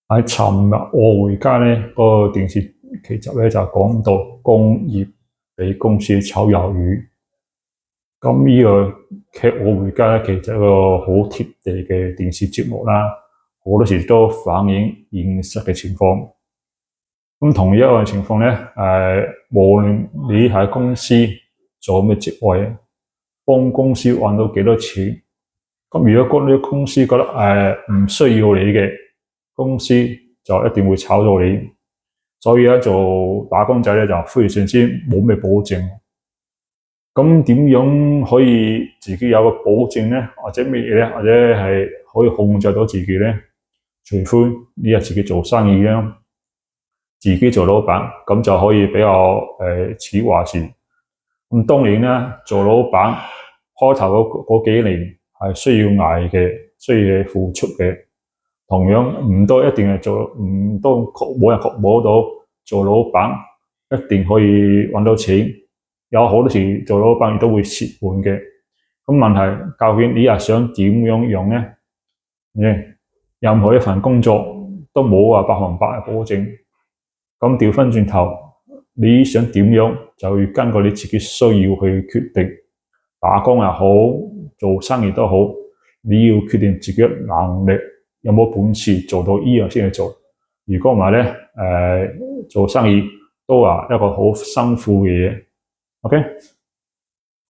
喺尋日我回家咧，個電視劇集咧就講到工業俾公司炒魷魚。咁呢個劇我回家咧，其實係一個好貼地嘅電視節目啦，好多時都反映現實嘅情況。咁同一個情況咧，無論你喺公司做咩職位，幫公司揾到幾多錢，咁如果嗰啲公司覺得唔需要你嘅，公司就一定會炒咗你。所以咧做打工仔咧就非常之冇咩保證。咁點樣可以自己有個保證咧？或者咩嘢咧？或者係可以控制到自己咧？除非你係自己做生意啦，自己做老闆，咁就可以比較似話事。咁當然啦，做老闆開頭嗰幾年係需要捱嘅，需要付出嘅。同樣唔都一定係做，唔都冇人確保到做老闆一定可以揾到錢。有好多時做老闆亦都會蝕本嘅。咁問題究竟你係想點樣用咧？任何一份工作都冇話100%嘅保證。咁調翻轉頭，你想點樣就要根據你自己需要去決定。打工又好，做生意都好，你要決定自己嘅能力有冇本事做到呢樣先去做。如果唔係咧，做生意都係一個好辛苦嘅嘢。OK。